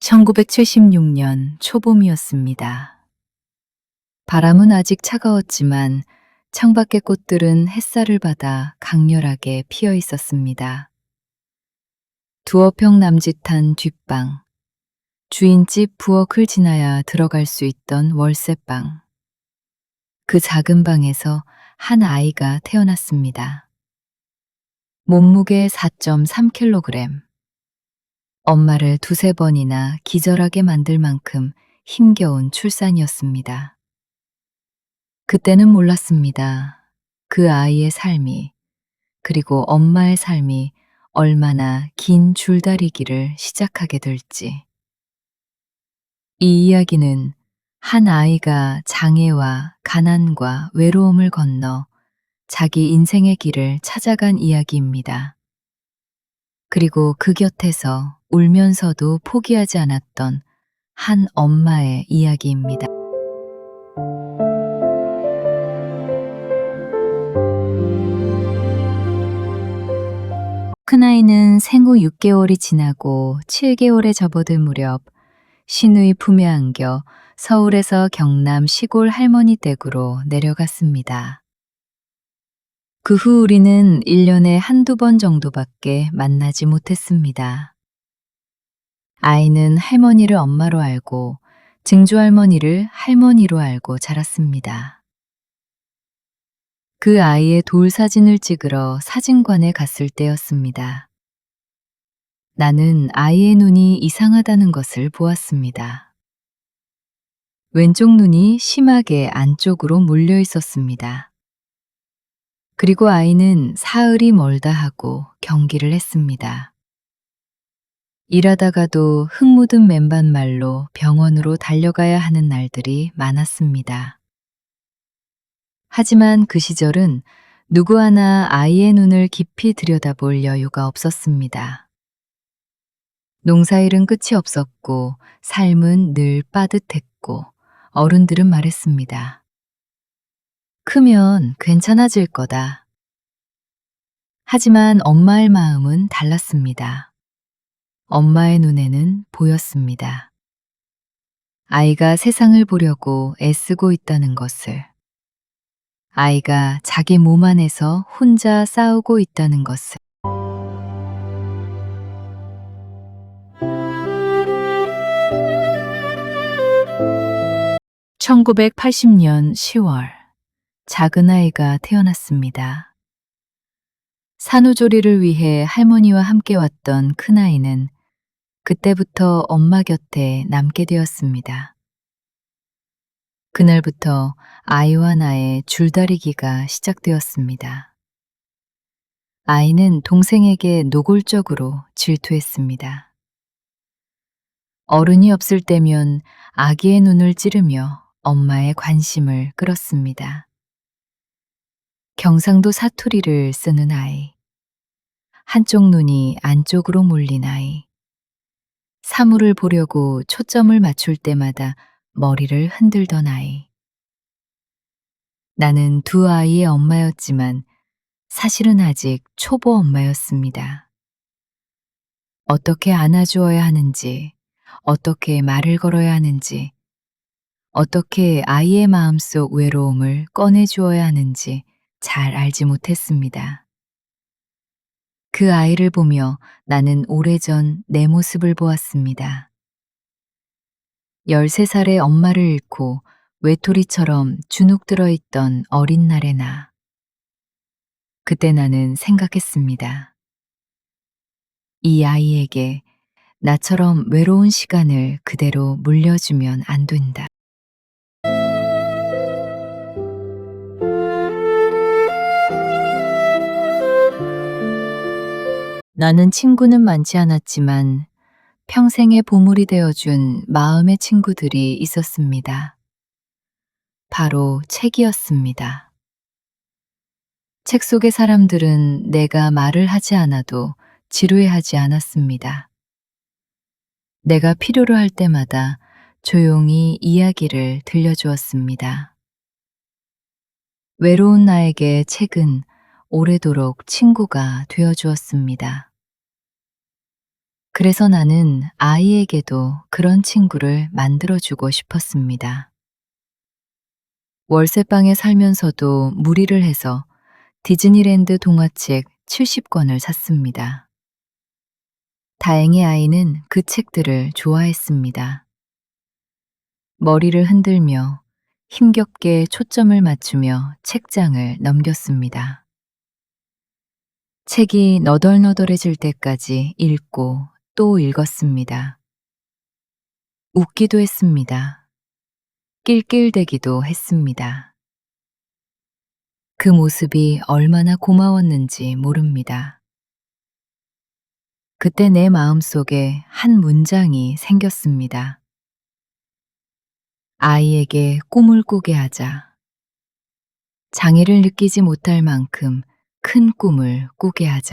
1976년 초봄이었습니다. 바람은 아직 차가웠지만 창밖의 꽃들은 햇살을 받아 강렬하게 피어 있었습니다. 두어 평 남짓한 뒷방, 주인집 부엌을 지나야 들어갈 수 있던 월세방. 그 작은 방에서 한 아이가 태어났습니다. 몸무게 4.3kg. 엄마를 두세 번이나 기절하게 만들 만큼 힘겨운 출산이었습니다. 그때는 몰랐습니다. 그 아이의 삶이, 그리고 엄마의 삶이 얼마나 긴 줄다리기를 시작하게 될지. 이 이야기는 한 아이가 장애와 가난과 외로움을 건너 자기 인생의 길을 찾아간 이야기입니다. 그리고 그 곁에서 울면서도 포기하지 않았던 한 엄마의 이야기입니다. 큰아이는 생후 6개월이 지나고 7개월에 접어들 무렵 시누이 품에 안겨 서울에서 경남 시골 할머니 댁으로 내려갔습니다. 그 후 우리는 1년에 한두 번 정도밖에 만나지 못했습니다. 아이는 할머니를 엄마로 알고 증조할머니를 할머니로 알고 자랐습니다. 그 아이의 돌 사진을 찍으러 사진관에 갔을 때였습니다. 나는 아이의 눈이 이상하다는 것을 보았습니다. 왼쪽 눈이 심하게 안쪽으로 몰려 있었습니다. 그리고 아이는 사흘이 멀다 하고 경기를 했습니다. 일하다가도 흙 묻은 맨발말로 병원으로 달려가야 하는 날들이 많았습니다. 하지만 그 시절은 누구 하나 아이의 눈을 깊이 들여다볼 여유가 없었습니다. 농사일은 끝이 없었고 삶은 늘 빠듯했고 어른들은 말했습니다. 크면 괜찮아질 거다. 하지만 엄마의 마음은 달랐습니다. 엄마의 눈에는 보였습니다. 아이가 세상을 보려고 애쓰고 있다는 것을. 아이가 자기 몸 안에서 혼자 싸우고 있다는 것을. 1980년 10월, 작은 아이가 태어났습니다. 산후조리를 위해 할머니와 함께 왔던 큰아이는 그때부터 엄마 곁에 남게 되었습니다. 그날부터 아이와 나의 줄다리기가 시작되었습니다. 아이는 동생에게 노골적으로 질투했습니다. 어른이 없을 때면 아기의 눈을 찌르며 엄마의 관심을 끌었습니다. 경상도 사투리를 쓰는 아이, 한쪽 눈이 안쪽으로 몰린 아이, 사물을 보려고 초점을 맞출 때마다 머리를 흔들던 아이. 나는 두 아이의 엄마였지만 사실은 아직 초보 엄마였습니다. 어떻게 안아주어야 하는지, 어떻게 말을 걸어야 하는지, 어떻게 아이의 마음속 외로움을 꺼내주어야 하는지 잘 알지 못했습니다. 그 아이를 보며 나는 오래전 내 모습을 보았습니다. 13살의 엄마를 잃고 외톨이처럼 주눅 들어 있던 어린 날의 나. 그때 나는 생각했습니다. 이 아이에게 나처럼 외로운 시간을 그대로 물려주면 안 된다. 나는 친구는 많지 않았지만 평생의 보물이 되어준 마음의 친구들이 있었습니다. 바로 책이었습니다. 책 속의 사람들은 내가 말을 하지 않아도 지루해하지 않았습니다. 내가 필요로 할 때마다 조용히 이야기를 들려주었습니다. 외로운 나에게 책은 오래도록 친구가 되어주었습니다. 그래서 나는 아이에게도 그런 친구를 만들어주고 싶었습니다. 월세방에 살면서도 무리를 해서 디즈니랜드 동화책 70권을 샀습니다. 다행히 아이는 그 책들을 좋아했습니다. 머리를 흔들며 힘겹게 초점을 맞추며 책장을 넘겼습니다. 책이 너덜너덜해질 때까지 읽고 또 읽었습니다. 웃기도 했습니다. 낄낄대기도 했습니다. 그 모습이 얼마나 고마웠는지 모릅니다. 그때 내 마음속에 한 문장이 생겼습니다. 아이에게 꿈을 꾸게 하자. 장애를 느끼지 못할 만큼 큰 꿈을 꾸게 하자.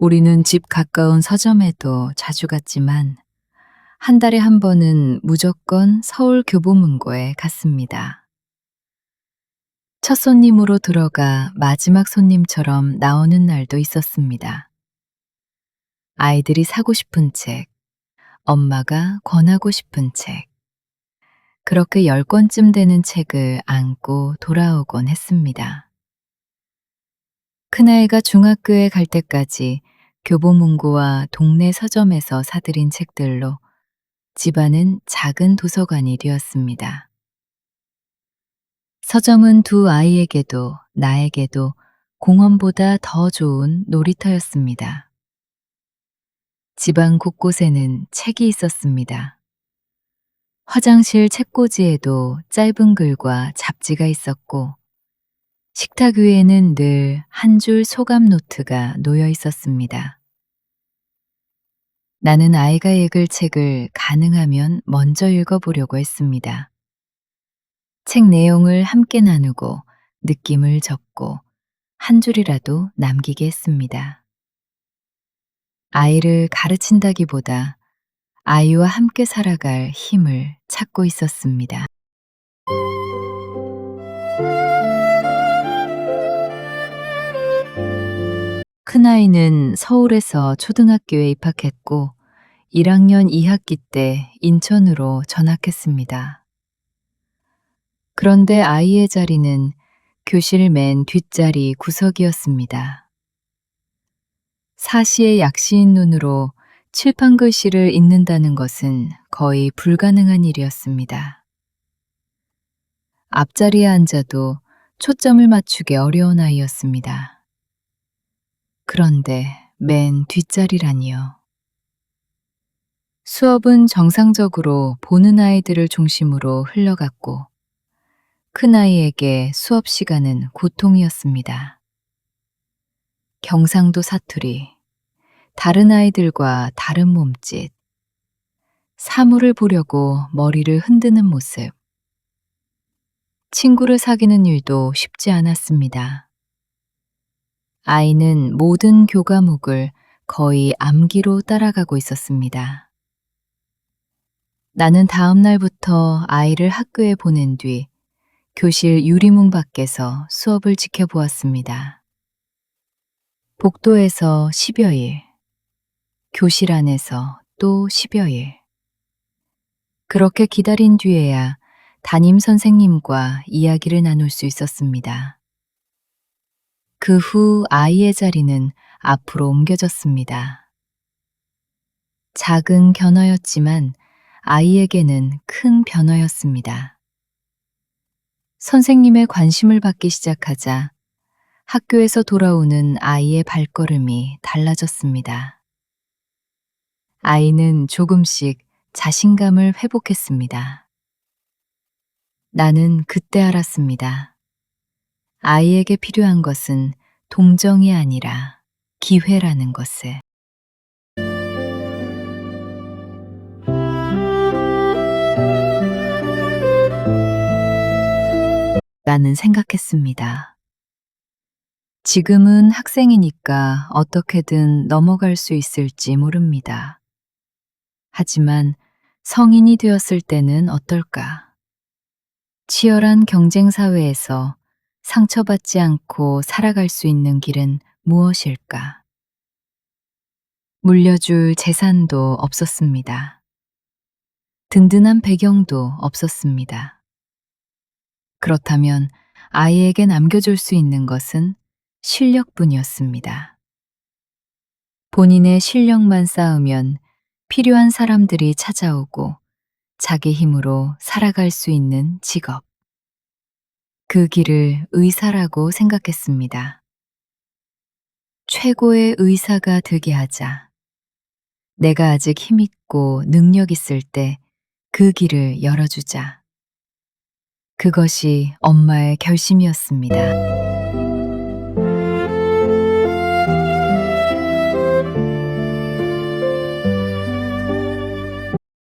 우리는 집 가까운 서점에도 자주 갔지만 한 달에 한 번은 무조건 서울 교보문고에 갔습니다. 첫 손님으로 들어가 마지막 손님처럼 나오는 날도 있었습니다. 아이들이 사고 싶은 책, 엄마가 권하고 싶은 책. 그렇게 10권쯤 되는 책을 안고 돌아오곤 했습니다. 큰아이가 중학교에 갈 때까지 교보문고와 동네 서점에서 사들인 책들로 집안은 작은 도서관이 되었습니다. 서점은 두 아이에게도 나에게도 공원보다 더 좋은 놀이터였습니다. 집안 곳곳에는 책이 있었습니다. 화장실 책꽂이에도 짧은 글과 잡지가 있었고, 식탁 위에는 늘 한 줄 소감 노트가 놓여 있었습니다. 나는 아이가 읽을 책을 가능하면 먼저 읽어보려고 했습니다. 책 내용을 함께 나누고 느낌을 적고 한 줄이라도 남기게 했습니다. 아이를 가르친다기보다 아이와 함께 살아갈 힘을 찾고 있었습니다. 큰아이는 서울에서 초등학교에 입학했고 1학년 2학기 때 인천으로 전학했습니다. 그런데 아이의 자리는 교실 맨 뒷자리 구석이었습니다. 사시의 약시인 눈으로 칠판 글씨를 읽는다는 것은 거의 불가능한 일이었습니다. 앞자리에 앉아도 초점을 맞추기 어려운 아이였습니다. 그런데 맨 뒷자리라니요. 수업은 정상적으로 보는 아이들을 중심으로 흘러갔고, 큰아이에게 수업 시간은 고통이었습니다. 경상도 사투리, 다른 아이들과 다른 몸짓, 사물을 보려고 머리를 흔드는 모습, 친구를 사귀는 일도 쉽지 않았습니다. 아이는 모든 교과목을 거의 암기로 따라가고 있었습니다. 나는 다음 날부터 아이를 학교에 보낸 뒤 교실 유리문 밖에서 수업을 지켜보았습니다. 복도에서 10여일, 교실 안에서 또 10여일. 그렇게 기다린 뒤에야 담임 선생님과 이야기를 나눌 수 있었습니다. 그 후 아이의 자리는 앞으로 옮겨졌습니다. 작은 변화였지만 아이에게는 큰 변화였습니다. 선생님의 관심을 받기 시작하자 학교에서 돌아오는 아이의 발걸음이 달라졌습니다. 아이는 조금씩 자신감을 회복했습니다. 나는 그때 알았습니다. 아이에게 필요한 것은 동정이 아니라 기회라는 것을. 나는 생각했습니다. 지금은 학생이니까 어떻게든 넘어갈 수 있을지 모릅니다. 하지만 성인이 되었을 때는 어떨까? 치열한 경쟁 사회에서 상처받지 않고 살아갈 수 있는 길은 무엇일까? 물려줄 재산도 없었습니다. 든든한 배경도 없었습니다. 그렇다면 아이에게 남겨줄 수 있는 것은 실력뿐이었습니다. 본인의 실력만 쌓으면 필요한 사람들이 찾아오고 자기 힘으로 살아갈 수 있는 직업. 그 길을 의사라고 생각했습니다. 최고의 의사가 되게 하자. 내가 아직 힘있고 능력 있을 때 그 길을 열어주자. 그것이 엄마의 결심이었습니다.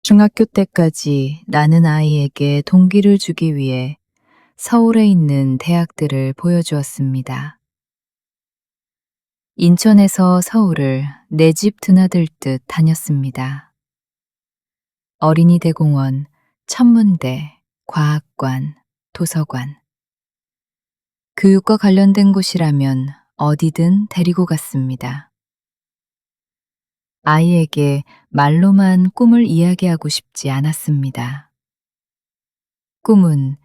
중학교 때까지 나는 아이에게 동기를 주기 위해 서울에 있는 대학들을 보여주었습니다. 인천에서 서울을 내 집 드나들듯 다녔습니다. 어린이대공원, 천문대, 과학관, 도서관. 교육과 관련된 곳이라면 어디든 데리고 갔습니다. 아이에게 말로만 꿈을 이야기하고 싶지 않았습니다. 꿈은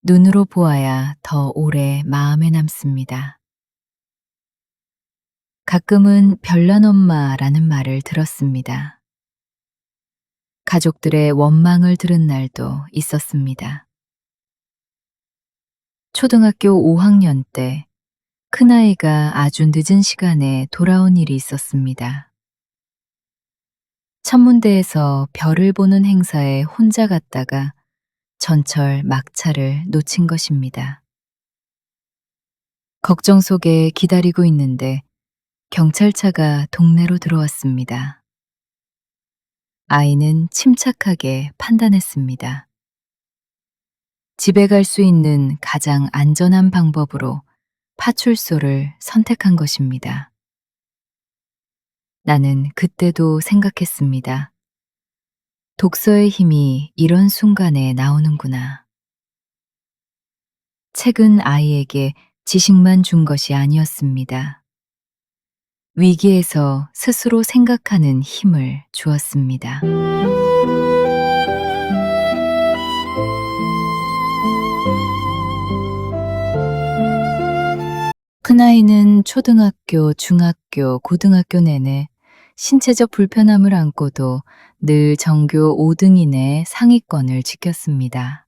눈으로 보아야 더 오래 마음에 남습니다. 가끔은 별난 엄마라는 말을 들었습니다. 가족들의 원망을 들은 날도 있었습니다. 초등학교 5학년 때 큰아이가 아주 늦은 시간에 돌아온 일이 있었습니다. 천문대에서 별을 보는 행사에 혼자 갔다가 전철 막차를 놓친 것입니다. 걱정 속에 기다리고 있는데 경찰차가 동네로 들어왔습니다. 아이는 침착하게 판단했습니다. 집에 갈 수 있는 가장 안전한 방법으로 파출소를 선택한 것입니다. 나는 그때도 생각했습니다. 독서의 힘이 이런 순간에 나오는구나. 책은 아이에게 지식만 준 것이 아니었습니다. 위기에서 스스로 생각하는 힘을 주었습니다. 큰아이는 초등학교, 중학교, 고등학교 내내 신체적 불편함을 안고도 늘 전교 5등 이내 상위권을 지켰습니다.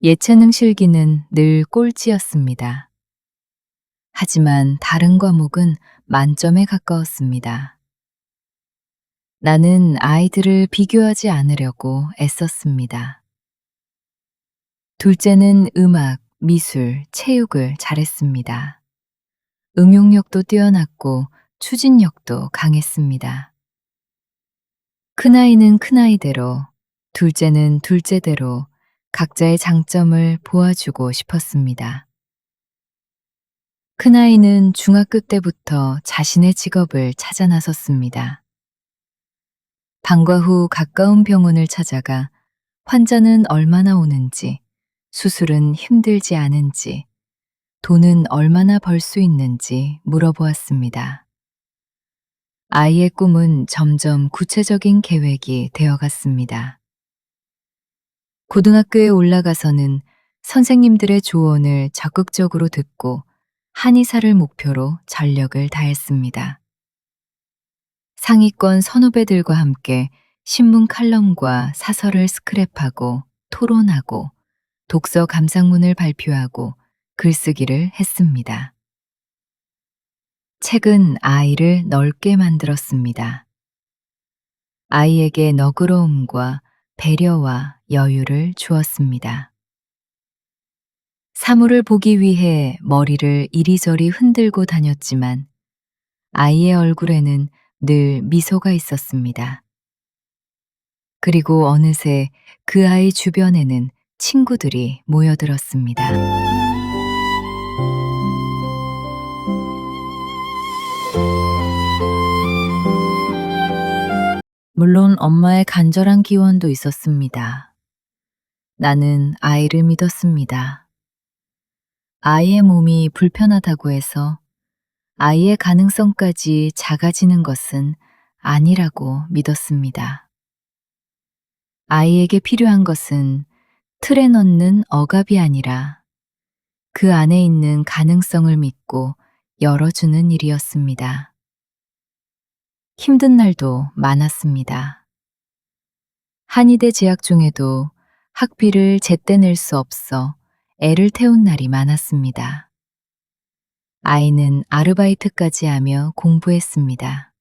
예체능 실기는 늘 꼴찌였습니다. 하지만 다른 과목은 만점에 가까웠습니다. 나는 아이들을 비교하지 않으려고 애썼습니다. 둘째는 음악, 미술, 체육을 잘했습니다. 응용력도 뛰어났고 추진력도 강했습니다. 큰아이는 큰아이대로, 둘째는 둘째대로 각자의 장점을 보아주고 싶었습니다. 큰아이는 중학교 때부터 자신의 직업을 찾아 나섰습니다. 방과 후 가까운 병원을 찾아가 환자는 얼마나 오는지, 수술은 힘들지 않은지, 돈은 얼마나 벌 수 있는지 물어보았습니다. 아이의 꿈은 점점 구체적인 계획이 되어갔습니다. 고등학교에 올라가서는 선생님들의 조언을 적극적으로 듣고 한의사를 목표로 전력을 다했습니다. 상위권 선후배들과 함께 신문 칼럼과 사설을 스크랩하고 토론하고 독서 감상문을 발표하고 글쓰기를 했습니다. 책은 아이를 넓게 만들었습니다. 아이에게 너그러움과 배려와 여유를 주었습니다. 사물을 보기 위해 머리를 이리저리 흔들고 다녔지만 아이의 얼굴에는 늘 미소가 있었습니다. 그리고 어느새 그 아이 주변에는 친구들이 모여들었습니다. 물론 엄마의 간절한 기원도 있었습니다. 나는 아이를 믿었습니다. 아이의 몸이 불편하다고 해서 아이의 가능성까지 작아지는 것은 아니라고 믿었습니다. 아이에게 필요한 것은 틀에 넣는 억압이 아니라 그 안에 있는 가능성을 믿고 열어주는 일이었습니다. 힘든 날도 많았습니다. 한의대 재학 중에도 학비를 제때 낼 수 없어 애를 태운 날이 많았습니다. 아이는 아르바이트까지 하며 공부했습니다.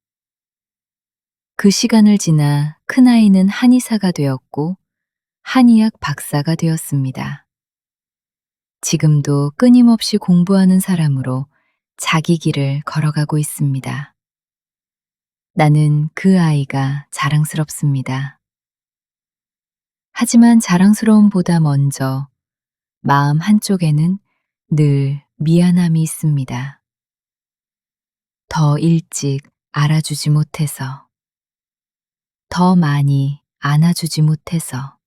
그 시간을 지나 큰아이는 한의사가 되었고 한의학 박사가 되었습니다. 지금도 끊임없이 공부하는 사람으로 자기 길을 걸어가고 있습니다. 나는 그 아이가 자랑스럽습니다. 하지만 자랑스러움보다 먼저 마음 한쪽에는 늘 미안함이 있습니다. 더 일찍 알아주지 못해서, 더 많이 안아주지 못해서,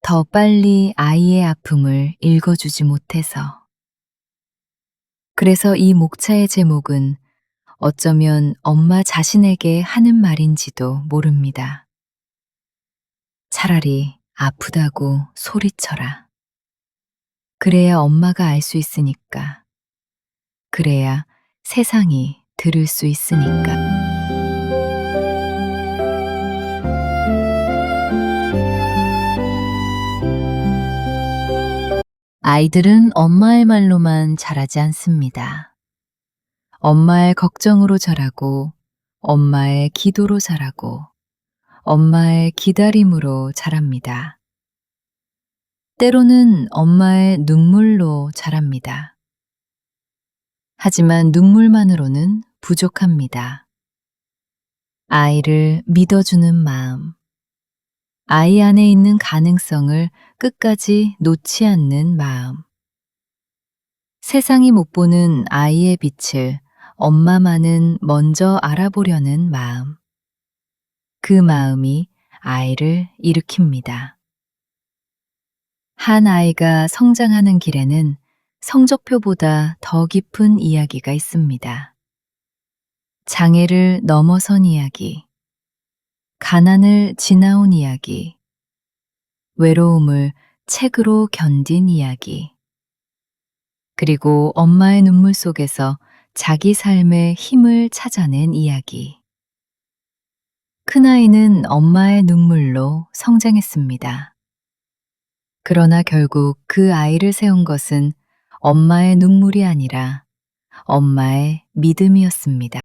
더 빨리 아이의 아픔을 읽어주지 못해서. 그래서 이 목차의 제목은 어쩌면 엄마 자신에게 하는 말인지도 모릅니다. 차라리 아프다고 소리쳐라. 그래야 엄마가 알 수 있으니까. 그래야 세상이 들을 수 있으니까. 아이들은 엄마의 말로만 자라지 않습니다. 엄마의 걱정으로 자라고, 엄마의 기도로 자라고, 엄마의 기다림으로 자랍니다. 때로는 엄마의 눈물로 자랍니다. 하지만 눈물만으로는 부족합니다. 아이를 믿어주는 마음, 아이 안에 있는 가능성을 끝까지 놓지 않는 마음, 세상이 못 보는 아이의 빛을 엄마만은 먼저 알아보려는 마음, 그 마음이 아이를 일으킵니다. 한 아이가 성장하는 길에는 성적표보다 더 깊은 이야기가 있습니다. 장애를 넘어선 이야기, 가난을 지나온 이야기, 외로움을 책으로 견딘 이야기, 그리고 엄마의 눈물 속에서 자기 삶의 힘을 찾아낸 이야기. 큰아이는 엄마의 눈물로 성장했습니다. 그러나 결국 그 아이를 세운 것은 엄마의 눈물이 아니라 엄마의 믿음이었습니다.